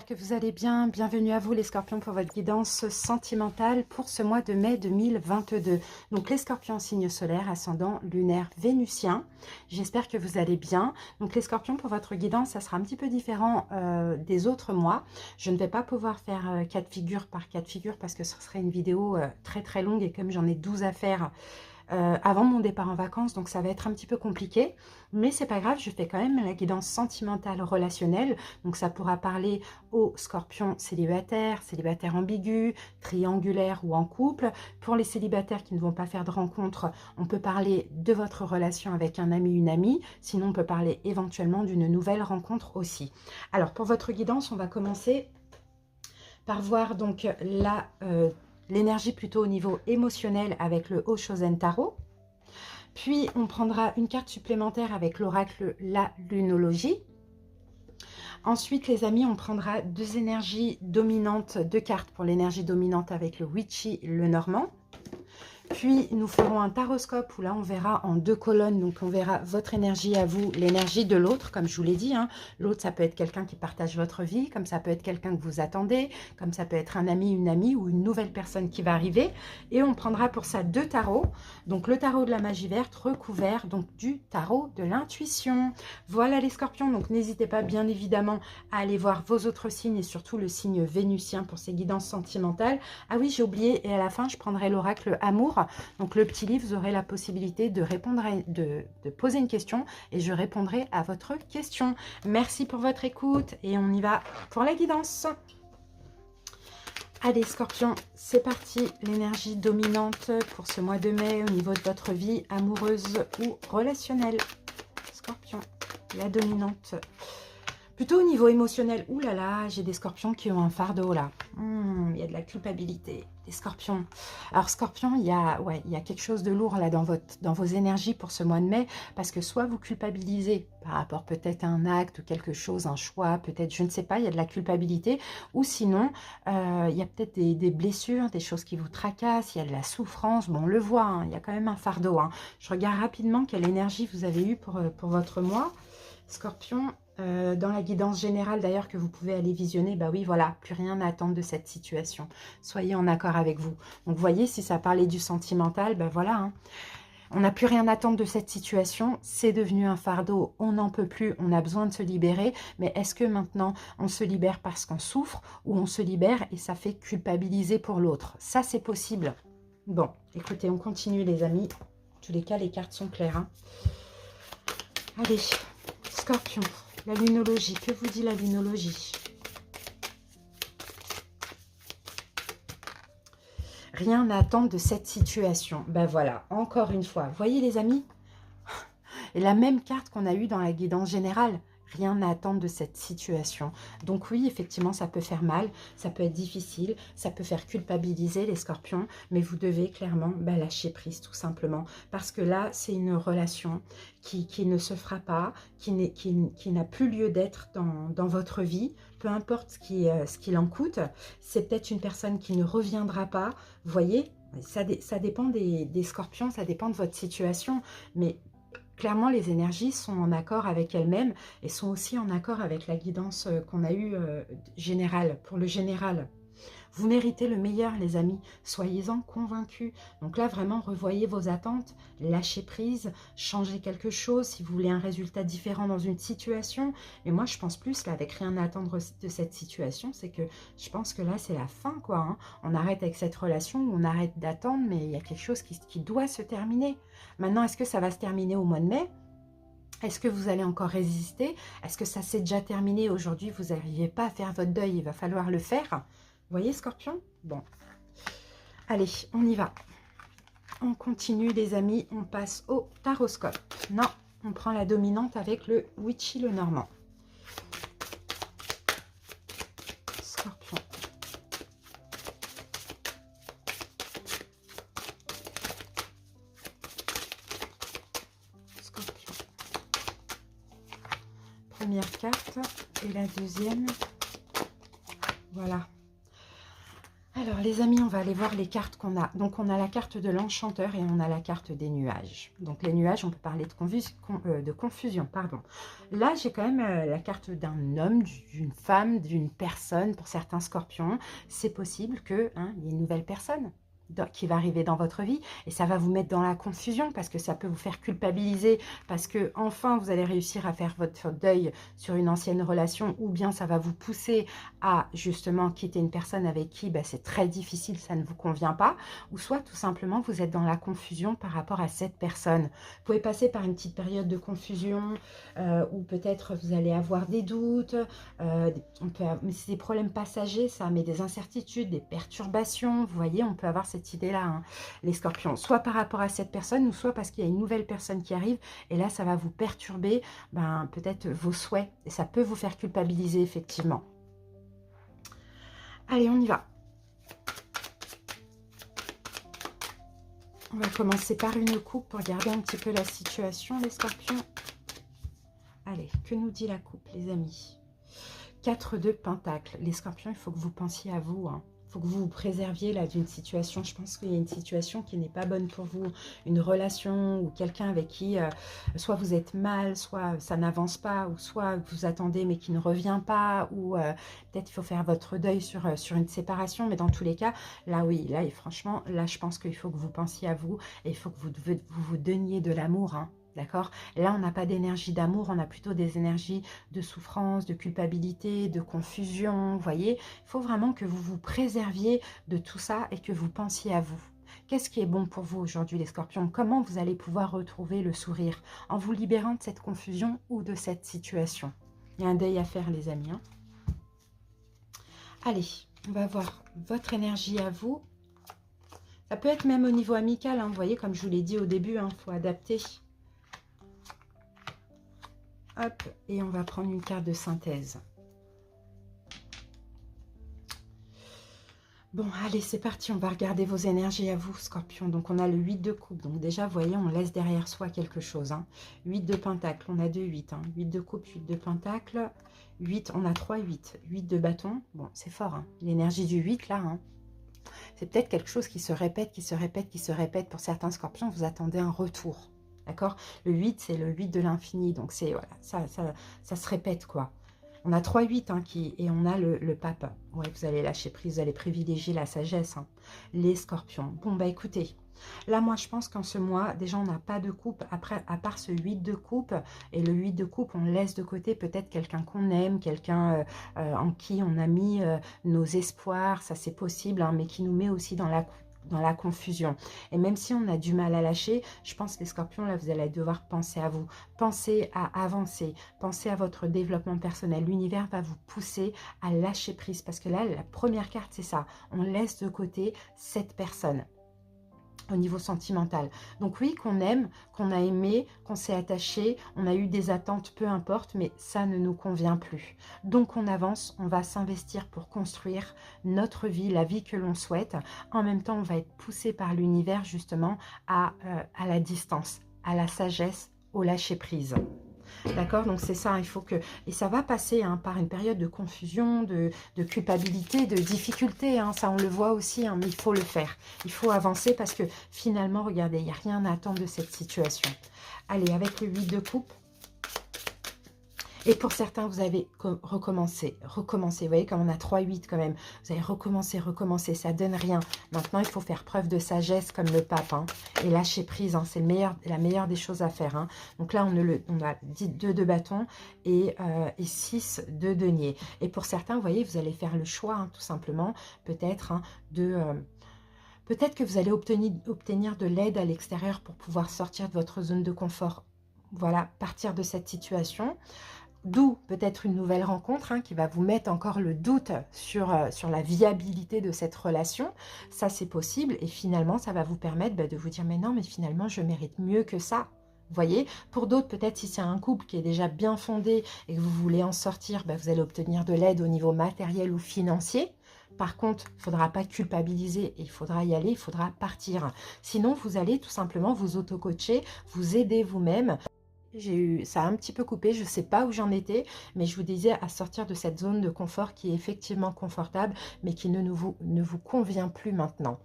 j'espère que vous allez bien. Bienvenue à vous les scorpions pour votre guidance sentimentale pour ce mois de mai 2022. Donc les scorpions signe solaire, ascendant lunaire vénusien. J'espère que vous allez bien. Donc les scorpions pour votre guidance, ça sera un petit peu différent des autres mois. Je ne vais pas pouvoir faire 4 figures par 4 figures parce que ce serait une vidéo très longue et comme j'en ai 12 à faire avant mon départ en vacances, donc ça va être un petit peu compliqué, mais c'est pas grave, je fais quand même la guidance sentimentale relationnelle, donc ça pourra parler aux scorpions célibataires, célibataires ambigus, triangulaires ou en couple. Pour les célibataires qui ne vont pas faire de rencontre, on peut parler de votre relation avec un ami, une amie, sinon on peut parler éventuellement d'une nouvelle rencontre aussi. Alors pour votre guidance, on va commencer par voir donc l'énergie plutôt au niveau émotionnel avec le Oshozen Tarot. Puis, on prendra une carte supplémentaire avec l'oracle La Lunologie. Ensuite, les amis, on prendra deux énergies dominantes, deux cartes pour l'énergie dominante avec le Witchy, le Normand. Puis, nous ferons un taroscope où là, on verra en 2 colonnes. Donc, on verra votre énergie à vous, l'énergie de l'autre, comme je vous l'ai dit. Hein. L'autre, ça peut être quelqu'un qui partage votre vie, comme ça peut être quelqu'un que vous attendez, comme ça peut être un ami, une amie ou une nouvelle personne qui va arriver. Et on prendra pour ça 2 tarots. Donc, le tarot de la magie verte recouvert donc du tarot de l'intuition. Voilà les scorpions. Donc, n'hésitez pas, bien évidemment, à aller voir vos autres signes et surtout le signe vénusien pour ces guidances sentimentales. Ah oui, j'ai oublié. Et à la fin, je prendrai l'oracle amour. Donc le petit livre, vous aurez la possibilité de répondre de poser une question et je répondrai à votre question. Merci pour votre écoute et on y va pour la guidance. Allez Scorpion, c'est parti. L'énergie dominante pour ce mois de mai au niveau de votre vie amoureuse ou relationnelle. Scorpion, la dominante. Plutôt au niveau émotionnel, ouh là là, j'ai des scorpions qui ont un fardeau là. Il y a de la culpabilité, des scorpions. Alors scorpion, il y a quelque chose de lourd là dans vos énergies pour ce mois de mai, parce que soit vous culpabilisez par rapport peut-être à un acte ou quelque chose, un choix, peut-être, je ne sais pas, il y a de la culpabilité, ou sinon, il y a peut-être des blessures, des choses qui vous tracassent, il y a de la souffrance, bon on le voit, hein, il y a quand même un fardeau. Hein. Je regarde rapidement quelle énergie vous avez eue pour votre mois, Scorpion. Dans la guidance générale d'ailleurs que vous pouvez aller visionner, bah oui voilà, plus rien à attendre de cette situation, soyez en accord avec vous. Donc vous voyez, si ça parlait du sentimental, ben voilà, hein. On n'a plus rien à attendre de cette situation, c'est devenu un fardeau, on n'en peut plus, on a besoin de se libérer, mais est-ce que maintenant on se libère parce qu'on souffre ou on se libère et ça fait culpabiliser pour l'autre? Ça c'est possible. Bon, écoutez, on continue les amis, en tous les cas les cartes sont claires. Hein. Allez, Scorpion. La lunologie, que vous dit la lunologie? Rien à attendre de cette situation. Ben voilà, encore une fois. Vous voyez les amis? Et la même carte qu'on a eue dans la guidance générale. Rien à attendre de cette situation. Donc oui, effectivement, ça peut faire mal, ça peut être difficile, ça peut faire culpabiliser les scorpions, mais vous devez clairement lâcher prise tout simplement. Parce que là, c'est une relation qui ne se fera pas, qui n'a plus lieu d'être dans votre vie, peu importe ce qu'il en coûte. C'est peut-être une personne qui ne reviendra pas, vous voyez, ça dépend des scorpions, ça dépend de votre situation, mais clairement, les énergies sont en accord avec elles-mêmes et sont aussi en accord avec la guidance qu'on a eue générale, pour le général. Vous méritez le meilleur, les amis. Soyez-en convaincus. Donc là, vraiment, revoyez vos attentes, lâchez prise, changez quelque chose si vous voulez un résultat différent dans une situation. Mais moi, je pense plus, là, avec rien à attendre de cette situation, c'est que je pense que là, c'est la fin, quoi. Hein. On arrête avec cette relation, on arrête d'attendre, mais il y a quelque chose qui doit se terminer. Maintenant, est-ce que ça va se terminer au mois de mai ? Est-ce que vous allez encore résister? Est-ce que ça s'est déjà terminé aujourd'hui? Vous n'arrivez pas à faire votre deuil, il va falloir le faire. Vous voyez, Scorpion? Bon. Allez, on y va. On continue, les amis. On passe au taroscope. Non, on prend la dominante avec le Witchy, le Normand. Scorpion. Scorpion. Première carte et la deuxième. Voilà. Alors les amis, on va aller voir les cartes qu'on a. Donc on a la carte de l'enchanteur et on a la carte des nuages. Donc les nuages, on peut parler de confusion. Pardon. Là, j'ai quand même la carte d'un homme, d'une femme, d'une personne. Pour certains scorpions, c'est possible qu'il y ait une nouvelle personne qui va arriver dans votre vie et ça va vous mettre dans la confusion parce que ça peut vous faire culpabiliser parce que enfin vous allez réussir à faire votre deuil sur une ancienne relation ou bien ça va vous pousser à justement quitter une personne avec qui c'est très difficile, ça ne vous convient pas, ou soit tout simplement vous êtes dans la confusion par rapport à cette personne. Vous pouvez passer par une petite période de confusion ou peut-être vous allez avoir des doutes, mais c'est des problèmes passagers ça, mais des incertitudes, des perturbations, vous voyez, on peut avoir cette idée-là, les scorpions, soit par rapport à cette personne ou soit parce qu'il y a une nouvelle personne qui arrive et là ça va vous perturber peut-être vos souhaits et ça peut vous faire culpabiliser effectivement. Allez, on y va. On va commencer par une coupe pour regarder un petit peu la situation, les scorpions. Allez, que nous dit la coupe, les amis? 4 de pentacles. Les scorpions, il faut que vous pensiez à vous, Il faut que vous vous préserviez là d'une situation. Je pense qu'il y a une situation qui n'est pas bonne pour vous. Une relation ou quelqu'un avec qui soit vous êtes mal, soit ça n'avance pas, ou soit vous attendez mais qui ne revient pas, ou peut-être il faut faire votre deuil sur une séparation. Mais dans tous les cas, là oui, là et franchement, là je pense qu'il faut que vous pensiez à vous et il faut que vous donniez de l'amour, D'accord? Là, on n'a pas d'énergie d'amour, on a plutôt des énergies de souffrance, de culpabilité, de confusion, vous voyez? Il faut vraiment que vous vous préserviez de tout ça et que vous pensiez à vous. Qu'est-ce qui est bon pour vous aujourd'hui, les scorpions? Comment vous allez pouvoir retrouver le sourire en vous libérant de cette confusion ou de cette situation? Il y a un deuil à faire, les amis. Allez, on va voir votre énergie à vous. Ça peut être même au niveau amical, vous voyez, comme je vous l'ai dit au début, il faut adapter. Hop, et on va prendre une carte de synthèse. Bon, allez, c'est parti, on va regarder vos énergies à vous, scorpion. Donc, on a le 8 de coupe. Donc, déjà, vous voyez, on laisse derrière soi quelque chose. 8 de pentacle, on a 2 8. 8 de coupe, 8 de pentacle. 8, on a 3 8. 8 de bâton. Bon, c'est fort, l'énergie du 8, là. C'est peut-être quelque chose qui se répète, qui se répète, qui se répète. Pour certains scorpions, vous attendez un retour. D'accord? Le 8, c'est le 8 de l'infini. Donc, c'est voilà, ça se répète, quoi. On a 3 8 et on a le pape. Ouais, vous allez lâcher prise, vous allez privilégier la sagesse. Les scorpions. Bon, bah écoutez, là, moi, je pense qu'en ce mois, déjà, on n'a pas de coupe. Après, à part ce 8 de coupe, et le 8 de coupe, on laisse de côté peut-être quelqu'un qu'on aime, quelqu'un en qui on a mis nos espoirs. Ça, c'est possible, mais qui nous met aussi dans la confusion. Et même si on a du mal à lâcher, je pense les scorpions, là, vous allez devoir penser à vous. Pensez à avancer. Pensez à votre développement personnel. L'univers va vous pousser à lâcher prise. Parce que là, la première carte, c'est ça. On laisse de côté cette personne au niveau sentimental. Donc oui, qu'on aime, qu'on a aimé, qu'on s'est attaché, on a eu des attentes, peu importe, mais ça ne nous convient plus. Donc on avance, on va s'investir pour construire notre vie, la vie que l'on souhaite. En même temps, on va être poussé par l'univers justement à la distance, à la sagesse, au lâcher-prise. D'accord? Donc c'est ça, il faut que... Et ça va passer par une période de confusion, de culpabilité, de difficulté. Ça, on le voit aussi, mais il faut le faire. Il faut avancer parce que finalement, regardez, il n'y a rien à attendre de cette situation. Allez, avec le 8 de coupe. Et pour certains, vous avez recommencé. Vous voyez, comme on a 3-8 quand même. Vous avez recommencé, ça donne rien. Maintenant, il faut faire preuve de sagesse comme le pape. Et lâcher prise, c'est la meilleure des choses à faire. Donc là, on a 2 de bâton et 6 de denier. Et pour certains, vous voyez, vous allez faire le choix, tout simplement, peut-être, peut-être que vous allez obtenir de l'aide à l'extérieur pour pouvoir sortir de votre zone de confort. Voilà, partir de cette situation. D'où peut-être une nouvelle rencontre qui va vous mettre encore le doute sur la viabilité de cette relation. Ça, c'est possible. Et finalement, ça va vous permettre de vous dire, mais non, mais finalement, je mérite mieux que ça. Vous voyez, pour d'autres, peut-être si c'est un couple qui est déjà bien fondé et que vous voulez en sortir, vous allez obtenir de l'aide au niveau matériel ou financier. Par contre, il ne faudra pas culpabiliser et il faudra y aller, il faudra partir. Sinon, vous allez tout simplement vous auto-coacher, vous aider vous-même. ça a un petit peu coupé, je ne sais pas où j'en étais, mais je vous disais à sortir de cette zone de confort qui est effectivement confortable, mais qui ne vous convient plus maintenant.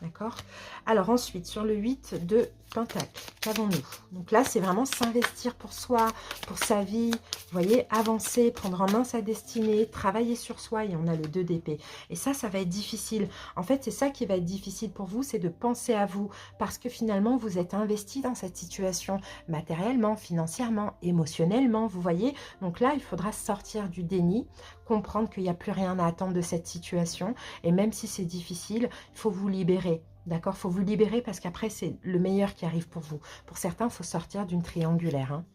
D'accord? Alors ensuite, sur le 8 de Pentacle, qu'avons-nous? Donc là, c'est vraiment s'investir pour soi, pour sa vie. Vous voyez, avancer, prendre en main sa destinée, travailler sur soi. Et on a le 2 d'épée. Et ça va être difficile. En fait, c'est ça qui va être difficile pour vous, c'est de penser à vous. Parce que finalement, vous êtes investi dans cette situation, matériellement, financièrement, émotionnellement, vous voyez. Donc là, il faudra sortir du déni, comprendre qu'il n'y a plus rien à attendre de cette situation. Et même si c'est difficile, il faut vous libérer. D'accord? Il faut vous libérer parce qu'après, c'est le meilleur qui arrive pour vous. Pour certains, il faut sortir d'une triangulaire. Hein.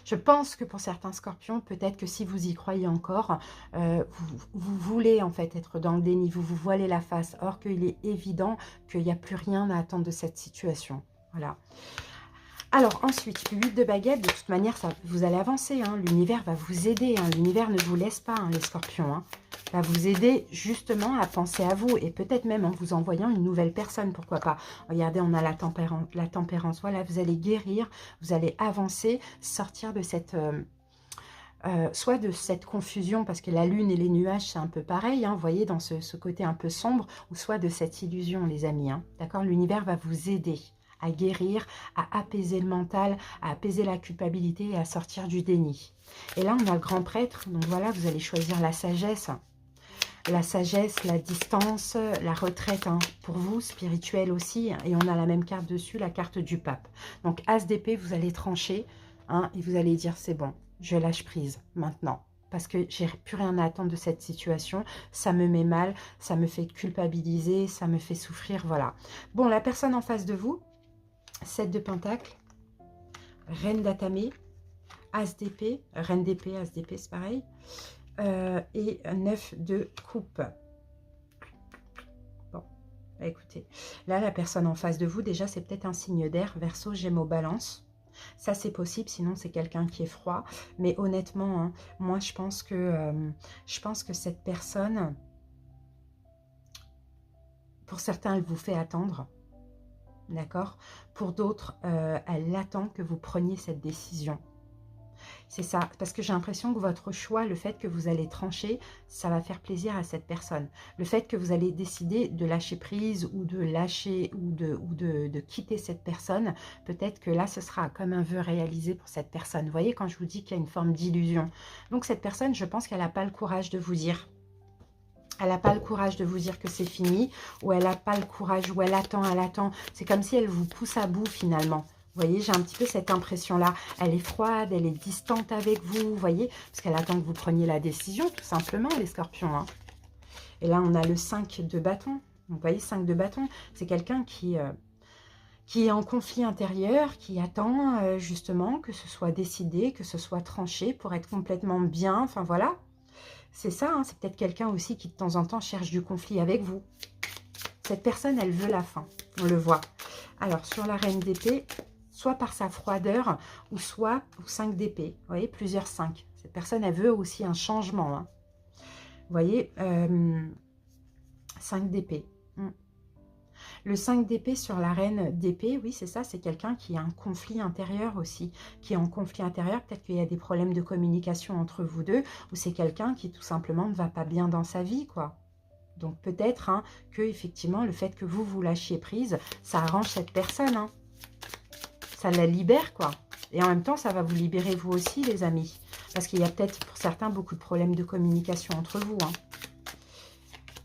Je pense que pour certains scorpions, peut-être que si vous y croyez encore, vous voulez en fait être dans le déni, vous vous voilez la face. Or qu'il est évident qu'il n'y a plus rien à attendre de cette situation. Voilà. Alors ensuite, 8 de baguettes, de toute manière, ça, vous allez avancer. Hein. L'univers va vous aider. Hein. L'univers ne vous laisse pas, hein, les scorpions. Hein. Va vous aider justement à penser à vous. Et peut-être même en vous envoyant une nouvelle personne, pourquoi pas. Regardez, on a la tempérance. Voilà, vous allez guérir, vous allez avancer, sortir de cette... soit de cette confusion, parce que la lune et les nuages, c'est un peu pareil, hein, vous voyez, dans ce côté un peu sombre, ou soit de cette illusion, les amis. Hein. D'accord? L'univers va vous aider à guérir, à apaiser le mental, à apaiser la culpabilité et à sortir du déni. Et là, on a le grand prêtre. Donc voilà, vous allez choisir la sagesse. La sagesse, la distance, la retraite, hein, pour vous, spirituelle aussi. Et on a la même carte dessus, la carte du pape. Donc, As d'épée, vous allez trancher, hein, et vous allez dire, c'est bon, je lâche prise maintenant. Parce que j'ai plus rien à attendre de cette situation. Ça me met mal, ça me fait culpabiliser, ça me fait souffrir, voilà. Bon, la personne en face de vous, 7 de Pentacle, Reine d'Atamé, As d'épée, Reine d'épée, As d'épée, c'est pareil, et 9 de Coupe. Bon, bah écoutez, là, la personne en face de vous, déjà, c'est peut-être un signe d'air, Verseau, Gémeaux, Balance. Ça, c'est possible, sinon c'est quelqu'un qui est froid. Mais honnêtement, hein, moi, je pense que cette personne, pour certains, elle vous fait attendre. D'accord? Pour d'autres, elle attend que vous preniez cette décision. C'est ça, parce que j'ai l'impression que votre choix, le fait que vous allez trancher, ça va faire plaisir à cette personne. Le fait que vous allez décider de lâcher prise ou de lâcher ou de quitter cette personne, peut-être que là, ce sera comme un vœu réalisé pour cette personne. Vous voyez, quand je vous dis qu'il y a une forme d'illusion. Donc cette personne, je pense qu'elle n'a pas le courage de vous dire. Elle n'a pas le courage de vous dire que c'est fini, ou elle n'a pas le courage, ou elle attend, elle attend. C'est comme si elle vous pousse à bout finalement. Vous voyez, j'ai un petit peu cette impression-là. Elle est froide, elle est distante avec vous, vous voyez, parce qu'elle attend que vous preniez la décision, tout simplement, les scorpions. Hein. Et là, on a le 5 de bâton. Donc, vous voyez, 5 de bâton, c'est quelqu'un qui est en conflit intérieur, qui attend justement que ce soit décidé, que ce soit tranché pour être complètement bien. Enfin, voilà. C'est ça, hein, c'est peut-être quelqu'un aussi qui de temps en temps cherche du conflit avec vous. Cette personne, elle veut la fin, on le voit. Alors, sur la reine d'épée, soit par sa froideur, ou soit au 5 d'épée. Vous voyez, plusieurs 5. Cette personne, elle veut aussi un changement. Hein. Vous voyez, 5 d'épée. Le 5 d'épée sur la reine d'épée, oui, c'est ça, c'est quelqu'un qui a un conflit intérieur aussi, qui est en conflit intérieur. Peut-être qu'il y a des problèmes de communication entre vous deux, ou c'est quelqu'un qui tout simplement ne va pas bien dans sa vie, quoi. Donc peut-être hein, que effectivement le fait que vous lâchiez prise, ça arrange cette personne. Hein. Ça la libère, quoi. Et en même temps, ça va vous libérer vous aussi, les amis. Parce qu'il y a peut-être pour certains beaucoup de problèmes de communication entre vous. Hein.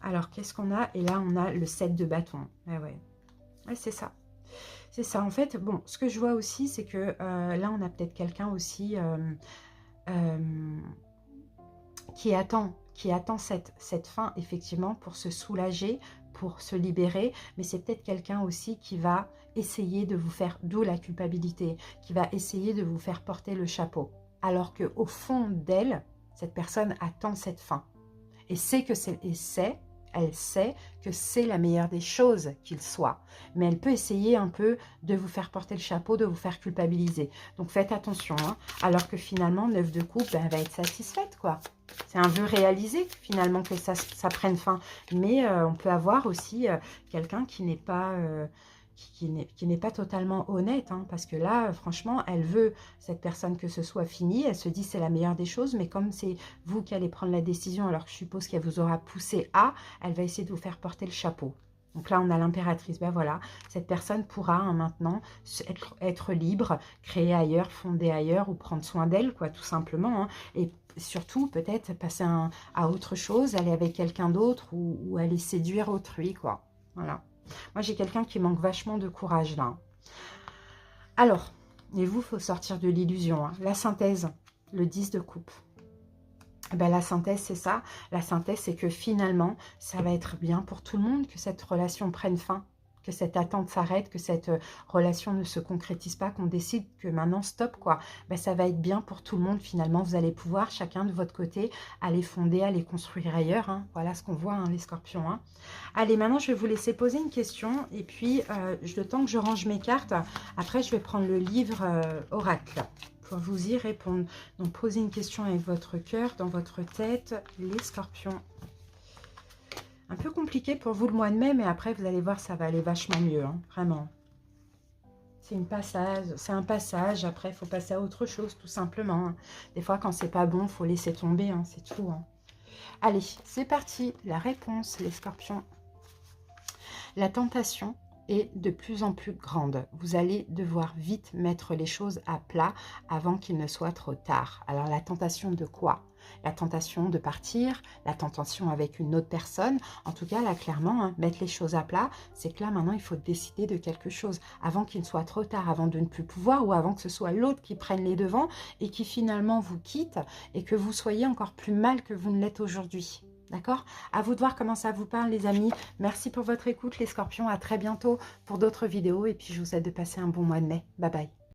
Alors, qu'est-ce qu'on a? Et là, on a le 7 de bâton. Ah ouais, ouais c'est ça. C'est ça. En fait, bon, ce que je vois aussi, c'est que là, on a peut-être quelqu'un aussi qui attend cette fin, effectivement, pour se soulager, pour se libérer. Mais c'est peut-être quelqu'un aussi qui va essayer de vous faire, d'où la culpabilité, qui va essayer de vous faire porter le chapeau. Alors qu'au fond d'elle, cette personne attend cette fin. Et elle sait que c'est la meilleure des choses qu'il soit. Mais elle peut essayer un peu de vous faire porter le chapeau, de vous faire culpabiliser. Donc faites attention. Hein. Alors que finalement, 9 de coupe, ben, elle va être satisfaite, quoi. C'est un vœu réalisé, finalement, que ça prenne fin. Mais on peut avoir aussi quelqu'un qui n'est pas qui n'est pas totalement honnête, hein, parce que là, franchement, elle veut, cette personne, que ce soit fini, elle se dit c'est la meilleure des choses, mais comme c'est vous qui allez prendre la décision, alors que je suppose qu'elle vous aura poussé à, elle va essayer de vous faire porter le chapeau. Donc là, on a l'impératrice. Ben voilà, cette personne pourra hein, maintenant être libre, créer ailleurs, fonder ailleurs ou prendre soin d'elle, quoi, tout simplement. Hein. Et surtout, peut-être passer à autre chose, aller avec quelqu'un d'autre ou aller séduire autrui, quoi. Voilà. Moi, j'ai quelqu'un qui manque vachement de courage, là. Alors, et vous, il faut sortir de l'illusion. Hein. La synthèse, le 10 de coupe. Ben, la synthèse, c'est ça. La synthèse, c'est que finalement, ça va être bien pour tout le monde que cette relation prenne fin, que cette attente s'arrête, que cette relation ne se concrétise pas, qu'on décide que maintenant, stop, quoi. Ben, ça va être bien pour tout le monde, finalement. Vous allez pouvoir, chacun de votre côté, aller fonder, aller construire ailleurs. Hein. Voilà ce qu'on voit, hein, les scorpions. Hein. Allez, maintenant, je vais vous laisser poser une question. Et puis, le temps que je range mes cartes, après, je vais prendre le livre Oracle. Pour vous y répondre. Donc, posez une question avec votre cœur, dans votre tête, les scorpions. Un peu compliqué pour vous le mois de mai, mais après, vous allez voir, ça va aller vachement mieux, hein, vraiment. C'est un passage, après, il faut passer à autre chose, tout simplement. Hein. Des fois, quand c'est pas bon, il faut laisser tomber, hein, c'est tout. Hein. Allez, c'est parti, la réponse, les scorpions. La tentation est de plus en plus grande. Vous allez devoir vite mettre les choses à plat avant qu'il ne soit trop tard. Alors la tentation de quoi? La tentation de partir, la tentation avec une autre personne. En tout cas, là, clairement, hein, mettre les choses à plat, c'est que là, maintenant, il faut décider de quelque chose avant qu'il ne soit trop tard, avant de ne plus pouvoir ou avant que ce soit l'autre qui prenne les devants et qui finalement vous quitte et que vous soyez encore plus mal que vous ne l'êtes aujourd'hui. D'accord? À vous de voir comment ça vous parle, les amis. Merci pour votre écoute, les scorpions. À très bientôt pour d'autres vidéos. Et puis, je vous souhaite de passer un bon mois de mai. Bye bye.